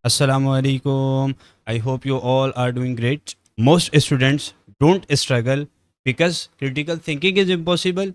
Assalamualaikum. I hope you all are doing great. Most students don't struggle because critical thinking is impossible.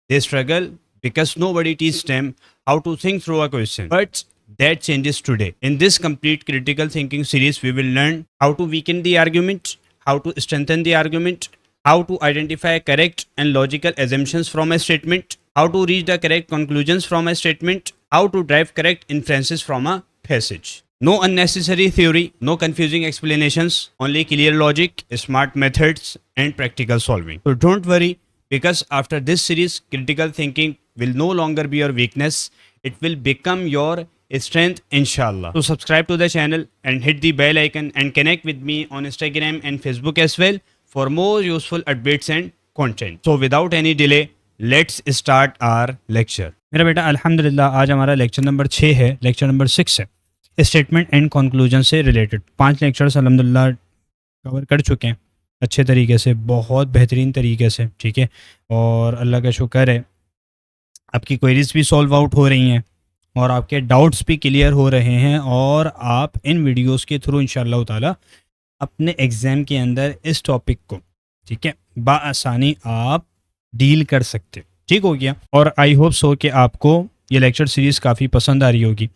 They struggle because nobody teaches them how to think through a question. But that changes today. In this complete critical thinking series, we will learn how to weaken the argument, how to strengthen the argument, how to identify correct and logical assumptions from a statement, how to reach the correct conclusions from a statement, how to drive correct inferences from a passage. No unnecessary theory, no confusing explanations, only clear logic, smart methods, and practical solving. So don't worry, because after this series, critical thinking will no longer be your weakness, it will become your strength, inshallah. So subscribe to the channel and hit the bell icon and connect with me on Instagram and Facebook as well for more useful updates and content. So without any delay, let's start our lecture. मेरा बेटा अल्हम्दुलिल्लाह आज हमारा lecture number 6 है, lecture number 6 है statement and conclusion से related 5 lectures अल्हम्दुलिल्लाह cover कर चुके हैं अच्छे तरीके से, बहुत बेहतरीन तरीके से, ठीक है। और अल्लाह का शुक्र है आपकी क्वेरीज भी सॉल्व आउट हो रही हैं और आपके डाउट्स भी क्लियर हो रहे हैं और आप इन वीडियोस के थ्रू इंशाअल्लाह ताला अपने एग्ज़ाम के अंदर इस टॉपिक को, ठीक है, बाआसानी आप डील कर सकते। ठीक हो गया। और आई होप सो कि आपको ये लेक्चर सीरीज़ काफ़ी पसंद आ रही होगी।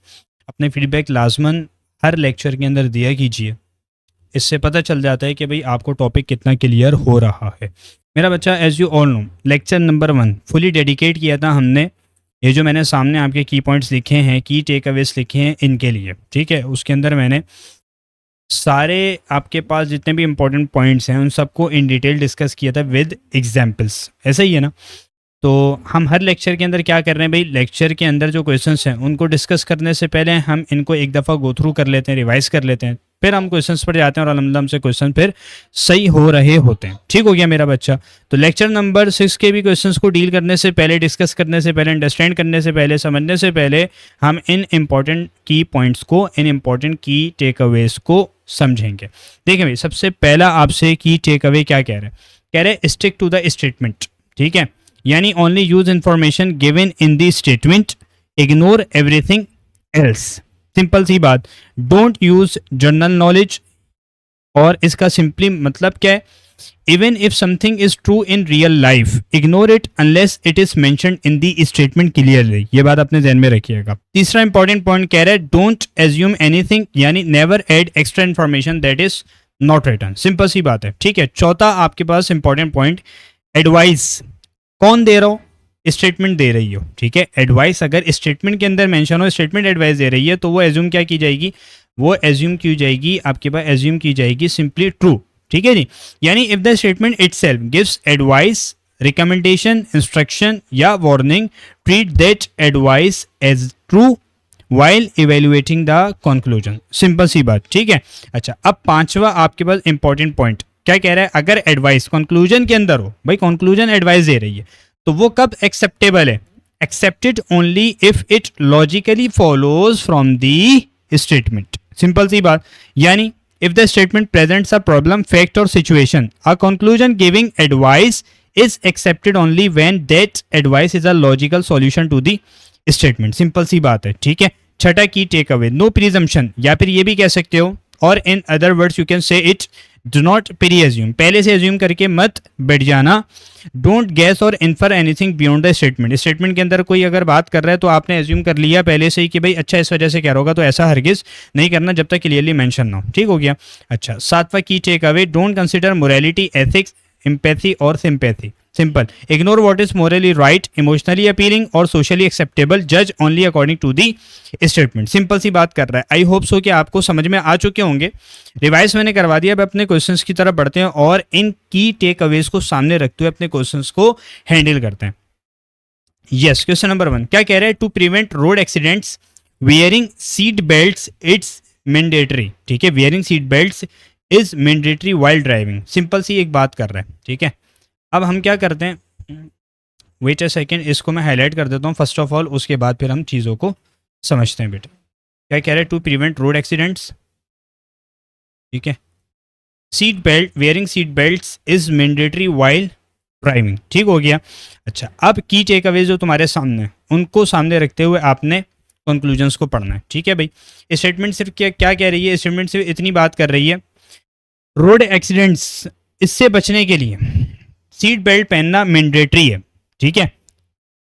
अपने फीडबैक लाजमन हर लेक्चर के अंदर दिया कीजिए, इससे पता चल जाता है कि भाई आपको टॉपिक कितना क्लियर हो रहा है। मेरा बच्चा, as you all know, lecture number 1 fully dedicate किया था हमने। ये जो मैंने सामने आपके की पॉइंट्स लिखे हैं, की टेक अवेज लिखे हैं इनके लिए, ठीक है। उसके अंदर मैंने सारे आपके पास जितने भी इंपॉर्टेंट पॉइंट्स हैं उन सबको इन डिटेल डिस्कस किया था विद एग्जाम्पल्स। ऐसा ही है ना। तो हम हर लेक्चर के अंदर क्या कर रहे हैं भाई, लेक्चर के अंदर जो क्वेश्चंस हैं उनको डिस्कस करने से पहले हम इनको एक दफ़ा गो थ्रू कर लेते हैं, रिवाइज कर लेते हैं, फिर हम क्वेश्चंस पर जाते हैं और अल्हम्दुलिल्लाह से क्वेश्चन फिर सही हो रहे होते हैं। ठीक हो गया मेरा बच्चा। तो लेक्चर नंबर 6 के भी क्वेश्चंस को डील करने से पहले, डिस्कस करने से पहले, अंडरस्टैंड करने से पहले, समझने से पहले हम इन इंपॉर्टेंट की पॉइंट्स को, इन इंपॉर्टेंट की टेक अवेज को समझेंगे। देखिए भाई, सबसे पहला आपसे की टेक अवे क्या कह रहे हैं, कह रहे हैं स्टिक टू द स्टेटमेंट। ठीक है, यानी only use information given in the statement, ignore everything else. Simple सी बात, डोंट यूज जनरल नॉलेज। और इसका सिंपली मतलब क्या है, even if something is true in real life, ignore it unless it is mentioned in the statement clearly. ये बात अपने ध्यान में रखिएगा। तीसरा इंपॉर्टेंट पॉइंट कह रहा है डोंट एज्यूम एनीथिंग, यानी never add extra information that is not written. Simple सी बात है, ठीक है। चौथा आपके पास इंपॉर्टेंट पॉइंट, एडवाइस कौन दे रहा हो, स्टेटमेंट दे रही हो, ठीक है। एडवाइस अगर स्टेटमेंट के अंदर मेंशन हो, स्टेटमेंट एडवाइस दे रही है, तो वो एज्यूम क्या की जाएगी, वो एज्यूम की जाएगी आपके पास, एज्यूम की जाएगी सिंपली ट्रू। ठीक है जी। यानी if the statement itself gives advice, recommendation, instruction या warning, treat that advice as true while evaluating the conclusion. Simple सी बात, ठीक है। अच्छा, अब पांचवा आपके पास इंपॉर्टेंट पॉइंट क्या कह रहा है, अगर एडवाइस कंक्लूजन के अंदर हो, भाई कंक्लूजन एडवाइस दे रही है, तो वो कब एक्सेप्टेबल है, accepted only if it logically follows from the statement. Simple सी बात, यानी if the statement presents a problem, fact or situation, a conclusion giving advice is accepted only when that advice is a logical solution to the statement. Simple सी बात है, ठीक है। छठा की टेक अवे, नो प्रीजम्पशन, या फिर ये भी कह सकते हो, और in other words you can say it, do not pre assume, पहले से एज्यूम करके मत बैठ जाना। डोंट गैस और infer anything beyond the statement, statement के अंदर कोई अगर बात कर रहा है तो आपने एज्यूम कर लिया पहले से ही कि भाई अच्छा इस वजह से कह रहा होगा, तो ऐसा हरगिज नहीं करना जब तक क्लियरली मेंशन ना हो। ठीक हो गया। अच्छा, सातवां की take away, don't consider morality, ethics, empathy और sympathy. Simple, ignore what is morally right, emotionally appealing और सोशली एक्सेप्टेबल, जज only according to the statement. Simple सी बात कर रहा है। आई होप सो कि आपको समझ में आ चुके होंगे। रिवाइज मैंने करवा दिया। अब अपने क्वेश्चंस की तरफ बढ़ते हैं और इन की टेक अवेज को सामने रखते हुए अपने क्वेश्चंस को हैंडल करते हैं। यस, क्वेश्चन नंबर 1 क्या कह रहा है, to prevent road accidents wearing seat belts it's mandatory. ठीक है, wearing seat belts is mandatory while driving. Simple सी एक बात कर रहा है, ठीक है। अब हम क्या करते हैं, वेट अ सेकेंड, इसको मैं हाईलाइट कर देता हूँ फर्स्ट ऑफ ऑल, उसके बाद फिर हम चीज़ों को समझते हैं। बेटा क्या कह रहे हैं, टू प्रिवेंट रोड एक्सीडेंट्स, ठीक है, seat belt, wearing seat belts is mandatory while driving. ठीक हो गया। अच्छा, अब की टेक अवे जो तुम्हारे सामने, उनको सामने रखते हुए आपने कंक्लूजन्स को पढ़ना है, ठीक है भाई। स्टेटमेंट सिर्फ क्या क्या कह रही है, स्टेटमेंट सिर्फ इतनी बात कर रही है, रोड एक्सीडेंट्स इससे बचने के लिए सीट बेल्ट पहनना मैंडेटरी है, ठीक है,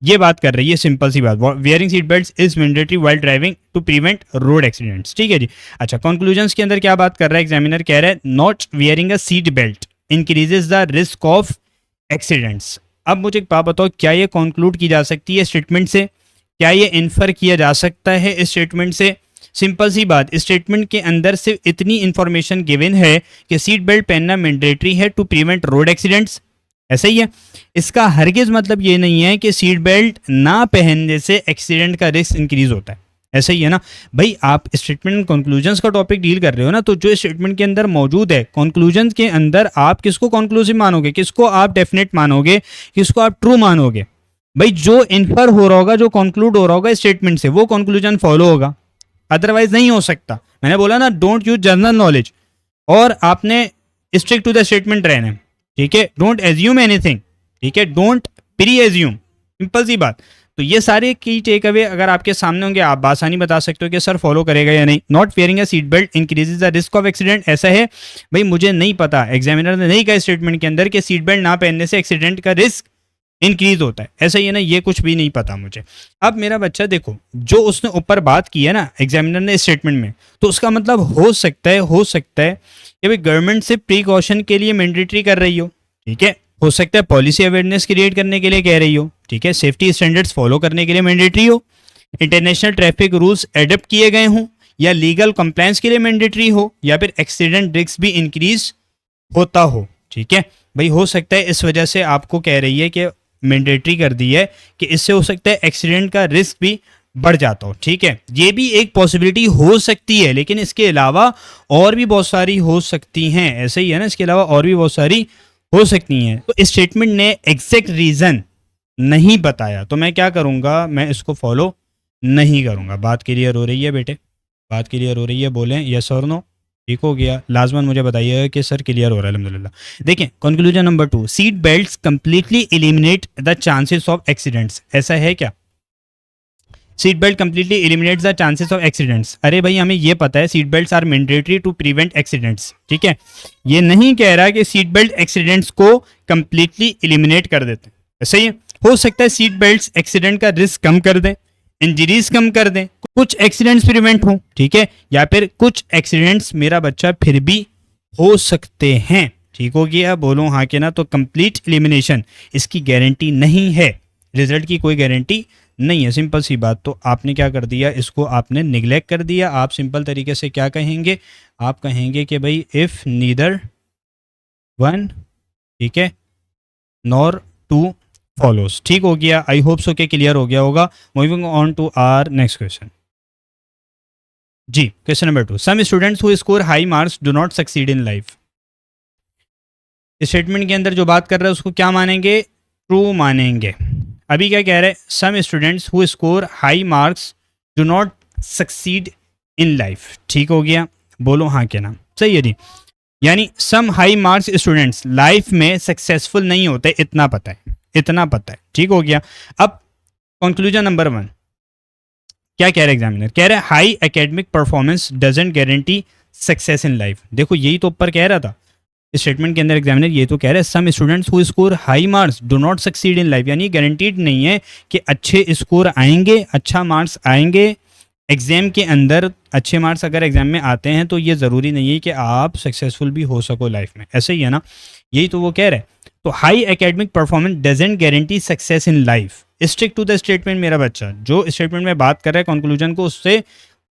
ये बात कर रही है, सिंपल सी बात, wearing seat belt is mandatory while driving to prevent road accidents, ठीक है जी। अच्छा, कंक्लूजन्स के अंदर क्या बात कर रहा है एग्जामिनर, कह रहा है not wearing a seat belt increases the risk of accidents. अब मुझे एक बात बताओ, क्या ये कंक्लूड की जा सकती है स्टेटमेंट से, क्या ये इन्फर किया जा सकता है इस स्टेटमेंट से? सिंपल सी बात, स्टेटमेंट के अंदर सिर्फ इतनी इंफॉर्मेशन गिवन है कि सीट बेल्ट पहनना मैंडेटरी है टू प्रिवेंट रोड एक्सीडेंट्स, ऐसा ही है। इसका हरगिज मतलब ये नहीं है कि सीट बेल्ट ना पहनने से एक्सीडेंट का रिस्क इंक्रीज होता है, ऐसा ही है ना भाई। आप स्टेटमेंट कंक्लूजन्स का टॉपिक डील कर रहे हो ना, तो जो स्टेटमेंट के अंदर मौजूद है, कंक्लूजन्स के अंदर आप किसको कंक्लूसिव मानोगे, किसको आप डेफिनेट मानोगे, किसको आप ट्रू मानोगे? भाई जो इन्फर हो रहा होगा, जो कंक्लूड हो रहा होगा स्टेटमेंट से, वो कंक्लूजन फॉलो होगा, अदरवाइज नहीं हो सकता। मैंने बोला ना, डोंट यूज जनरल नॉलेज, और आपने स्ट्रिक्ट टू द स्टेटमेंट रहना, ठीक है, डोंट एज्यूम एनीथिंग, ठीक है, डोंट प्री एज्यूम, सिंपल सी बात। तो ये सारे की टेक अवे अगर आपके सामने होंगे, आप आसानी बता सकते हो कि सर फॉलो करेगा या नहीं। Not wearing a seat belt increases the risk of accident, ऐसा है भाई, मुझे नहीं पता, एग्जामिनर ने नहीं कहा स्टेटमेंट के अंदर कि सीट बेल्ट ना पहनने से एक्सीडेंट का रिस्क इंक्रीज होता है, ऐसा ही है ना, ये कुछ भी नहीं पता मुझे। अब मेरा बच्चा देखो, जो उसने ऊपर बात की है ना एग्जामिनर ने स्टेटमेंट में, तो उसका मतलब हो सकता है कि भाई गवर्नमेंट से प्रिकॉशन के लिए मैंडेटरी कर रही हो, ठीक है, हो सकता है पॉलिसी अवेयरनेस क्रिएट करने के लिए कह रही हो, ठीक है, सेफ्टी स्टैंडर्ड्स फॉलो करने के लिए मैंडेटरी हो, इंटरनेशनल ट्रैफिक रूल्स एडप्ट किए गए हों, या लीगल कंप्लायंस के लिए मैंडेटरी हो, या फिर एक्सीडेंट रिस्क भी इंक्रीज होता हो, ठीक है भाई। हो सकता है इस वजह से आपको कह रही है कि मैंडेटरी कर दी है कि इससे हो सकता है एक्सीडेंट का रिस्क भी बढ़ जाता हो, ठीक है, ये भी एक पॉसिबिलिटी हो सकती है, लेकिन इसके अलावा और भी बहुत सारी हो सकती हैं, ऐसे ही है ना, इसके अलावा और भी बहुत सारी हो सकती हैं। तो स्टेटमेंट ने एग्जैक्ट रीजन नहीं बताया, तो मैं क्या करूंगा, मैं इसको फॉलो नहीं करूंगा। बात क्लियर हो रही है बेटे, बात क्लियर हो रही है, बोलें यस और नो, ठीक हो गया? लाजमन मुझे बताइएगा कि सर क्लियर हो रहा है, अल्हम्दुलिल्लाह। देखें conclusion number 2, seat belts completely eliminate the chances of accidents, ऐसा है क्या? Seat belt completely eliminates the chances of accidents, अरे भाई हमें ये पता है seat belts are mandatory to prevent accidents, ठीक है, ये नहीं कह रहा कि सीट बेल्ट एक्सीडेंट्स को कंप्लीटली एलिमिनेट कर देते हैं, ऐसा ही है। हो सकता है सीट बेल्ट्स एक्सीडेंट का रिस्क कम कर दें, इंजरीज कम कर दें, कुछ एक्सीडेंट्स प्रिवेंट हो, ठीक है, या फिर कुछ एक्सीडेंट्स मेरा बच्चा फिर भी हो सकते हैं, ठीक हो गया? बोलो हाँ के ना। तो कंप्लीट एलिमिनेशन इसकी गारंटी नहीं है, रिजल्ट की कोई गारंटी नहीं है, सिंपल सी बात। तो आपने क्या कर दिया, इसको आपने निगलेक्ट कर दिया। आप सिंपल तरीके से क्या कहेंगे, आप कहेंगे कि भाई इफ नीदर वन, ठीक है, नॉर टू फॉलोस, ठीक हो गया? आई होप सो के क्लियर हो गया होगा। Moving on to our next question. जी, question number 2, some students who score high marks do not succeed in life. Statement के अंदर जो बात कर रहा है उसको क्या मानेंगे, ट्रू मानेंगे। अभी क्या कह रहे हैं, some students who score high marks do not succeed in life, ठीक हो गया? बोलो हाँ के नाम, सही है जी। यानी some high marks students life में सक्सेसफुल नहीं होते, इतना पता है, इतना पता है, ठीक हो गया? अब कंक्लूजन नंबर 1 क्या कह रहे हैं एग्जामिनर, कह रहे हैं high academic performance doesn't guarantee success in life. देखो यही तो ऊपर कह रहा था स्टेटमेंट के अंदर एग्जामिनर, ये तो कह रहे हैं some students who score high marks do not succeed in life, यानी गारंटीड नहीं है कि अच्छे स्कोर आएंगे, अच्छा मार्क्स आएंगे एग्जाम के अंदर। अच्छे मार्क्स अगर एग्जाम में आते हैं तो ये ज़रूरी नहीं है कि आप सक्सेसफुल भी हो सको लाइफ में, ऐसे ही है ना, यही तो वो कह रहे हैं। तो high academic performance doesn't guarantee success in life, stick to the statement. मेरा बच्चा जो स्टेटमेंट में बात कर रहा है कंक्लूजन को उससे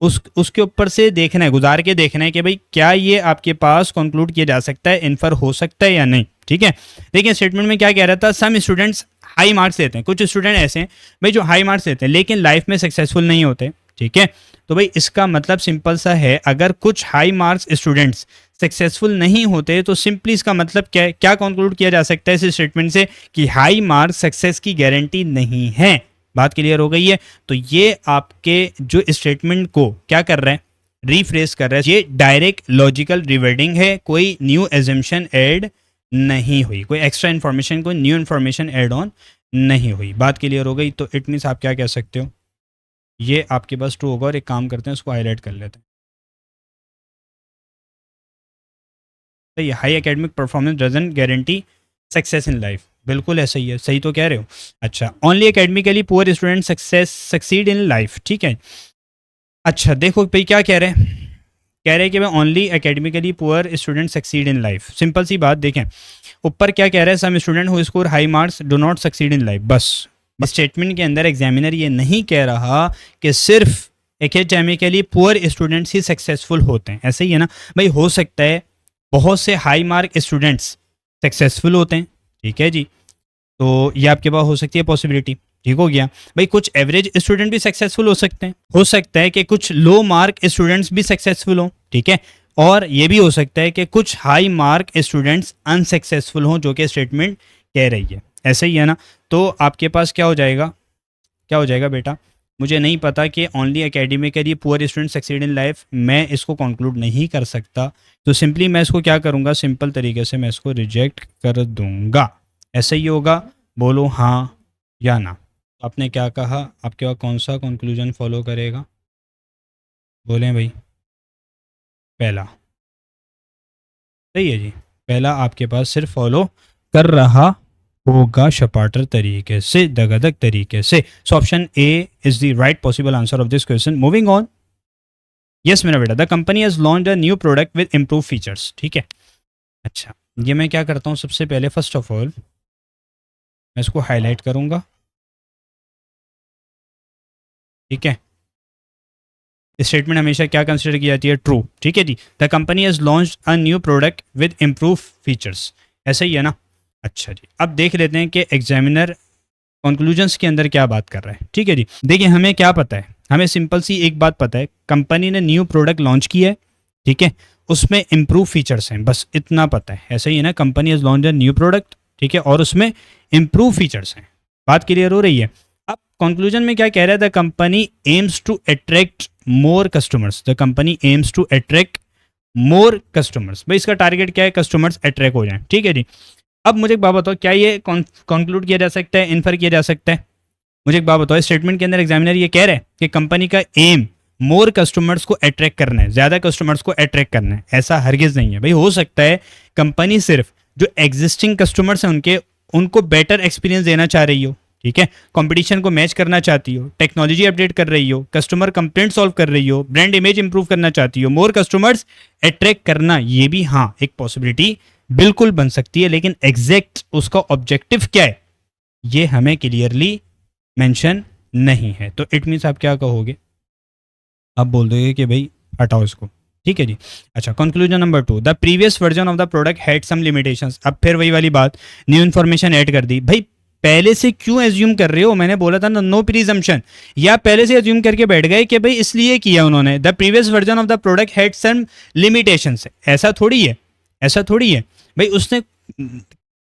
उसके ऊपर से देखना है, गुजार के देखना है कि भाई क्या ये आपके पास कंक्लूड किया जा सकता है, इन्फर हो सकता है या नहीं, ठीक है? देखिए स्टेटमेंट में क्या कह रहा था, सम स्टूडेंट्स हाई मार्क्स लेते हैं, कुछ स्टूडेंट ऐसे हैं भाई जो हाई मार्क्स लेते हैं लेकिन लाइफ में सक्सेसफुल नहीं होते, ठीक है? तो भाई इसका मतलब सिंपल सा है, अगर कुछ हाई मार्क्स स्टूडेंट्स सक्सेसफुल नहीं होते तो सिंपली इसका मतलब क्या कंक्लूड किया जा सकता है इस स्टेटमेंट से कि हाई मार्क्स सक्सेस की गारंटी नहीं है। बात क्लियर हो गई है? तो ये आपके जो स्टेटमेंट को क्या कर रहे हैं, रीफ्रेश कर रहा है, ये डायरेक्ट लॉजिकल रिवर्डिंग है, कोई न्यू एजम्पशन ऐड नहीं हुई, कोई एक्स्ट्रा इन्फॉर्मेशन, कोई न्यू इन्फॉर्मेशन ऐड ऑन नहीं हुई। बात क्लियर हो गई? तो इट मीन्स आप क्या कह सकते हो, ये आपके पास ट्रू होगा और एक काम करते हैं उसको हाईलाइट कर लेते हैं। तो ये high academic performance doesn't guarantee success in life, बिल्कुल ऐसा ही है, सही तो कह रहे हो। अच्छा, only academically poor student succeed in life, ठीक है। अच्छा देखो भाई क्या कह रहे हैं, कह रहे हैं कि भाई only academically poor student succeed in life. Simple सी बात देखें, ऊपर क्या कह रहा है, some student who score high marks do not succeed in life. बस स्टेटमेंट के अंदर एग्जामिनर ये नहीं कह रहा कि सिर्फ एकेडमिकली पुअर स्टूडेंट्स ही सक्सेसफुल होते हैं, ऐसे ही है ना भाई। हो सकता है बहुत से हाई मार्क स्टूडेंट्स सक्सेसफुल होते हैं, ठीक है जी, तो ये आपके पास हो सकती है पॉसिबिलिटी, ठीक हो गया भाई। कुछ एवरेज स्टूडेंट भी सक्सेसफुल हो सकते हैं, हो सकता है कि कुछ लो मार्क स्टूडेंट्स भी सक्सेसफुल हों, ठीक है। और ये भी हो सकता है कि कुछ हाई मार्क स्टूडेंट्स अनसक्सेसफुल हों, जो कि स्टेटमेंट कह रही है, ऐसे ही है ना। तो आपके पास क्या हो जाएगा, क्या हो जाएगा बेटा, मुझे नहीं पता कि only academically poor student succeed in life, मैं इसको कंक्लूड नहीं कर सकता। तो सिंपली मैं इसको क्या करूँगा, सिंपल तरीके से मैं इसको रिजेक्ट कर दूंगा, ऐसा ही होगा। बोलो हाँ या ना। आपने क्या कहा, आपके पास कौन सा कंक्लूजन फॉलो करेगा, बोलें भाई। पहला सही है जी, पहला आपके पास सिर्फ फॉलो कर रहा होगा शपाटर तरीके से, दगादग तरीके से। So option A is the right possible answer of this question. Moving on, yes मेरा बेटा, the company has launched a new product with improve features, ठीक है। अच्छा, ये मैं क्या करता हूँ, सबसे पहले फर्स्ट ऑफ ऑल मैं इसको हाईलाइट करूंगा, ठीक है। स्टेटमेंट हमेशा क्या कंसिडर की जाती है, ट्रू, ठीक है जी। The company has launched a new product with improve features, ऐसा ही है ना। अच्छा जी, अब देख लेते हैं कि एग्जामिनर कंक्लूजन्स के अंदर क्या बात कर रहा है, ठीक है जी। देखिए हमें क्या पता है, हमें सिंपल सी एक बात पता है, कंपनी ने न्यू प्रोडक्ट लॉन्च किया है, ठीक है, उसमें इम्प्रूव फीचर्स हैं, बस इतना पता है, ऐसा ही है ना। Company has launch a new product, ठीक है, और उसमें इम्प्रूव फीचर्स हैं, बात क्लियर हो रही है। अब कंक्लूजन में क्या कह रहा है, the company aims to attract more customers, the company aims to attract more customers. भाई इसका टारगेट क्या है, कस्टमर्स अट्रैक्ट हो जाए, ठीक है जी। अब मुझे एक बात बताओ, क्या ये कंक्लूड किया जा सकता है, इन्फर किया जा सकता है। मुझे एक बात बताओ, स्टेटमेंट के अंदर एग्जामिनर ये कह रहा है कि कंपनी का एम मोर कस्टमर्स को अट्रैक्ट करना है, ज्यादा कस्टमर्स को अट्रैक्ट करना है, ऐसा हरगिज नहीं है भाई। हो सकता है कंपनी सिर्फ जो एग्जिस्टिंग कस्टमर्स हैं उनके उनको बेटर एक्सपीरियंस देना चाह रही हो, ठीक है, कंपटीशन को मैच करना चाहती हो, टेक्नोलॉजी अपडेट कर रही हो, कस्टमर कंप्लेंट सॉल्व कर रही हो, ब्रांड इमेज इंप्रूव करना चाहती हो, मोर कस्टमर्स अट्रैक्ट करना, ये भी हाँ एक पॉसिबिलिटी बिल्कुल बन सकती है। लेकिन एग्जैक्ट उसका ऑब्जेक्टिव क्या है, ये हमें क्लियरली मेंशन नहीं है। तो इट मीन्स आप क्या कहोगे, आप बोल दोगे कि भाई हटाओ इसको, ठीक है जी। अच्छा, conclusion number 2, the previous version of the product had some limitations. अब फिर वही वाली बात, न्यू इन्फॉर्मेशन ऐड कर दी। भाई पहले से क्यों एज्यूम कर रहे हो, मैंने बोला था ना नो प्रीजम्पशन, या पहले से एज्यूम करके बैठ गए कि भाई इसलिए किया उन्होंने। The previous version of the product had some limitations, ऐसा थोड़ी है, ऐसा थोड़ी है भाई। उसने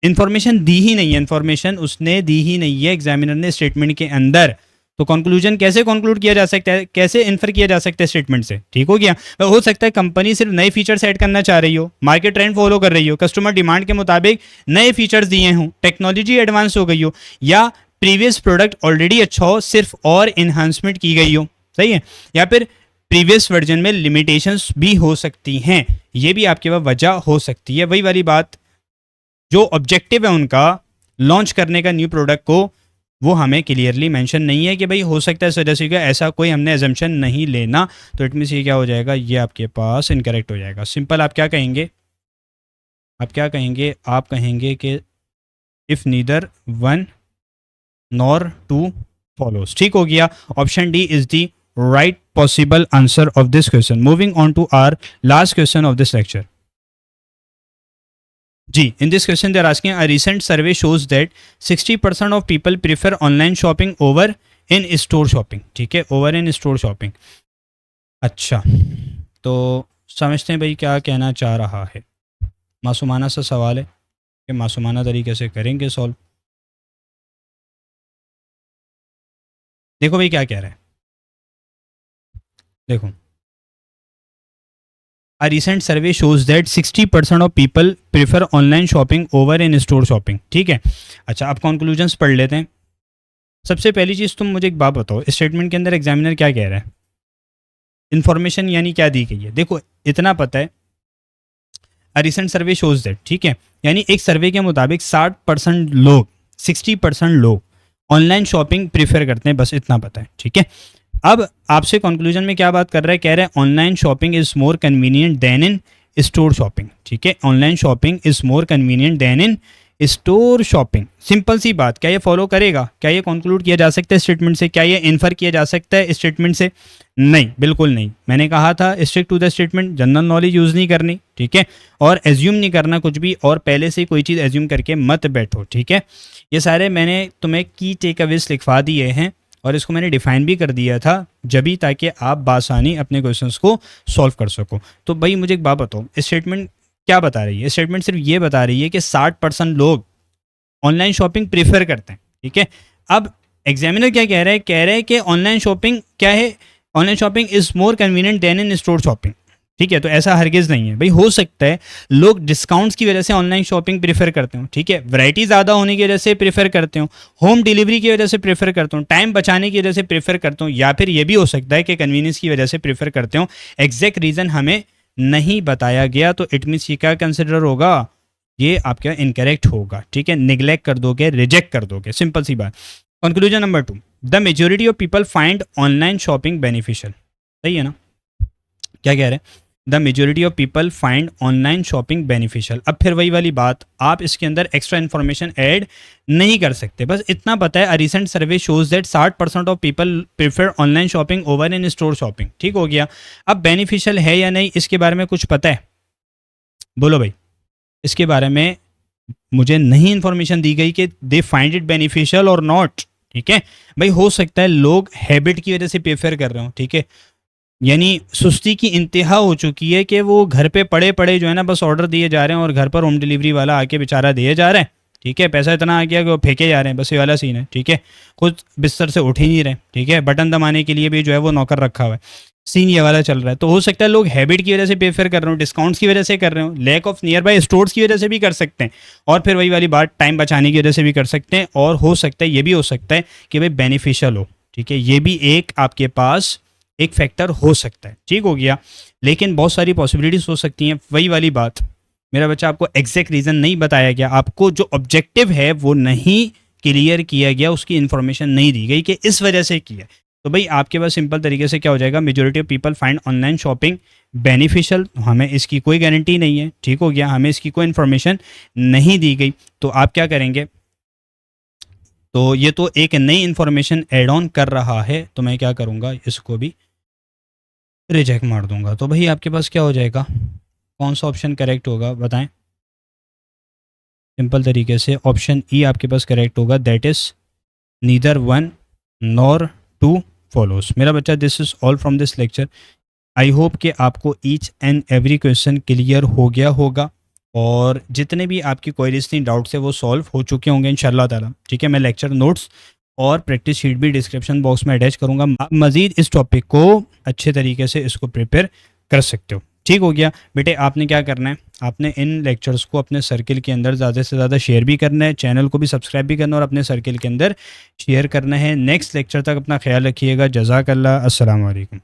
इंफॉर्मेशन दी ही नहीं है, इंफॉर्मेशन उसने दी ही नहीं है एग्जामिनर ने स्टेटमेंट के अंदर। तो कंक्लूजन कैसे कंक्लूड किया जा सकता है, कैसे इन्फर किया जा सकता है स्टेटमेंट से, ठीक हो गया। हो सकता है कंपनी सिर्फ नए फीचर्स ऐड करना चाह रही हो, मार्केट ट्रेंड फॉलो कर रही हो, कस्टमर डिमांड के मुताबिक नए फीचर्स दिए हों, टेक्नोलॉजी एडवांस हो गई हो, या प्रीवियस प्रोडक्ट ऑलरेडी अच्छा हो, सिर्फ और इन्हांसमेंट की गई हो, सही है, या फिर प्रीवियस वर्जन में लिमिटेशंस भी हो सकती हैं, ये भी आपके पास वजह हो सकती है। वही वाली बात, जो ऑब्जेक्टिव है उनका लॉन्च करने का न्यू प्रोडक्ट को, वो हमें क्लियरली मेंशन नहीं है कि भाई हो सकता है इस वजह से, ऐसा कोई हमने एजम्पशन नहीं लेना। तो इट मीन्स ये क्या हो जाएगा, ये आपके पास इनकरेक्ट हो जाएगा। सिंपल आप क्या कहेंगे, आप क्या कहेंगे, आप कहेंगे कि if neither one nor two follows, ठीक हो गया। Option D is the right possible answer of this question. Moving on to our last question of this lecture. जी, in this question they are asking, a recent survey shows that 60% of people prefer online shopping over in store shopping, ठीक है, over in store shopping। अच्छा, तो समझते हैं भाई क्या कहना चाह रहा है। मासूमाना सा सवाल है कि मासूमाना तरीके से करेंगे सॉल्व। देखो भाई क्या कह रहा है, देखो, A recent survey shows that 60% of people prefer online shopping over in store shopping, ठीक है। अच्छा, अब कंक्लूजन्स पढ़ लेते हैं। सबसे पहली चीज़ तुम मुझे एक बात बताओ, स्टेटमेंट के अंदर एग्जामिनर क्या कह रहा है, इन्फॉर्मेशन यानी क्या दी गई है। देखो इतना पता है, a recent survey shows that, ठीक है, यानी एक सर्वे के मुताबिक 60% लोग, 60% लोग ऑनलाइन शॉपिंग प्रीफर करते हैं, बस इतना पता है, ठीक है। अब आपसे कंक्लूजन में क्या बात कर रहा है, कह रहे हैं online shopping is more convenient than in store shopping, ठीक है, online shopping is more convenient than in store shopping. Simple सी बात, क्या ये फॉलो करेगा, क्या ये कंक्लूड किया जा सकता है स्टेटमेंट से, क्या ये इन्फर किया जा सकता है स्टेटमेंट से, नहीं, बिल्कुल नहीं। मैंने कहा था stick to the statement, general knowledge use नहीं करनी, ठीक है, और एज्यूम नहीं करना कुछ भी, और पहले से कोई चीज़ एज्यूम करके मत बैठो, ठीक है। ये सारे मैंने तुम्हें की टेक अवेज लिखवा दिए हैं, और इसको मैंने डिफाइन भी कर दिया था जभी, ताकि आप बासानी अपने क्वेश्चंस को सॉल्व कर सको। तो भाई मुझे एक बात बताओ, स्टेटमेंट क्या बता रही है, स्टेटमेंट सिर्फ ये बता रही है कि 60% लोग ऑनलाइन शॉपिंग प्रेफर करते हैं, ठीक है। अब एग्जामिनर क्या कह रहा है, कह रहा है कि ऑनलाइन शॉपिंग क्या है, online shopping is more convenient than in store shopping, ठीक है। तो ऐसा हरगिज़ नहीं है भाई, हो सकता है लोग डिस्काउंट्स की वजह से ऑनलाइन शॉपिंग प्रेफर करते हो, ठीक है, वैरायटी ज़्यादा होने की वजह से प्रेफर करते हो, होम डिलीवरी की वजह से प्रेफर करते हो, टाइम बचाने की वजह से प्रेफर करते हो, या फिर ये भी हो सकता है कि कन्वीनियंस की वजह से प्रेफर करते हो। एग्जैक्ट रीज़न हमें नहीं बताया गया, तो इट मीन्स ये क्या कंसिडर होगा, ये आपका इनकरेक्ट होगा, ठीक है, निगलेक्ट कर दोगे, रिजेक्ट कर दोगे, सिंपल सी बात। Conclusion number 2, the majority of people find online shopping beneficial, सही है ना, क्या कह रहे हैं, the majority of people find online shopping beneficial. अब फिर वही वाली बात, आप इसके अंदर एक्स्ट्रा इन्फॉर्मेशन ऐड नहीं कर सकते, बस इतना पता है, a recent survey shows that 60% of people prefer online shopping over in store shopping, ठीक हो गया। अब बेनिफिशियल है या नहीं, इसके बारे में कुछ पता है, बोलो भाई, इसके बारे में मुझे नहीं इन्फॉर्मेशन दी गई कि दे फाइंड इट बेनिफिशियल और नॉट, ठीक है। भाई हो सकता है लोग हैबिट की वजह से प्रेफर कर रहे हो, ठीक है, यानी सुस्ती की इंतहा हो चुकी है कि वो घर पे पड़े पड़े जो है ना बस ऑर्डर दिए जा रहे हैं, और घर पर होम डिलीवरी वाला आके बेचारा दिए जा रहा है, ठीक है, पैसा इतना आ गया कि वो फेंके जा रहे हैं, बस ये वाला सीन है, ठीक है, खुद बिस्तर से उठ ही नहीं रहे, ठीक है, बटन दबाने के लिए भी जो है वो नौकर रखा हुआ है, सीन ये वाला चल रहा है। तो हो सकता है लोग हैबिट की वजह से प्रेफर कर रहे हो, डिस्काउंट्स की वजह से कर रहे हो, lack of nearby stores की वजह से भी कर सकते हैं, और फिर वही वाली बात टाइम बचाने की वजह से भी कर सकते हैं, और हो सकता है ये भी हो सकता है कि भाई बेनिफिशियल हो, ठीक है, ये भी एक आपके पास एक फैक्टर हो सकता है, ठीक हो गया। लेकिन बहुत सारी पॉसिबिलिटीज हो सकती हैं, वही वाली बात, मेरा बच्चा आपको एग्जैक्ट रीज़न नहीं बताया गया, आपको जो ऑब्जेक्टिव है वो नहीं क्लियर किया गया, उसकी इन्फॉर्मेशन नहीं दी गई कि इस वजह से किया। तो भाई आपके पास सिंपल तरीके से क्या हो जाएगा, majority of people find online shopping beneficial, हमें इसकी कोई गारंटी नहीं है, ठीक हो गया, हमें इसकी कोई इन्फॉर्मेशन नहीं दी गई, तो आप क्या करेंगे, तो ये तो एक नई इन्फॉर्मेशन एड ऑन कर रहा है, तो मैं क्या करूँगा, इसको भी रिजेक्ट मार दूंगा। तो भाई आपके पास क्या हो जाएगा, कौन सा ऑप्शन करेक्ट होगा बताएं, सिंपल तरीके से ऑप्शन ई आपके पास करेक्ट होगा, that is neither one nor two follows. मेरा बच्चा this is all from this lecture, I hope कि आपको each and every question clear हो गया होगा, और जितने भी आपकी क्वेरीज थी, डाउट्स है, वो सॉल्व हो चुके होंगे इंशाल्लाह ताला, ठीक है। मैं लेक्चर नोट्स और प्रैक्टिस शीट भी डिस्क्रिप्शन बॉक्स में अटैच करूंगा, आप मज़ीद इस टॉपिक को अच्छे तरीके से इसको प्रिपेयर कर सकते हो, ठीक हो गया। बेटे आपने क्या करना है, आपने इन लेक्चर्स को अपने सर्किल के अंदर ज़्यादा से ज़्यादा शेयर भी करना है, चैनल को भी सब्सक्राइब भी करना है, और अपने सर्किल के अंदर शेयर करना है। नेक्स्ट लेक्चर तक अपना ख्याल रखिएगा, जज़ाकल्लाह, अस्सलाम वालेकुम।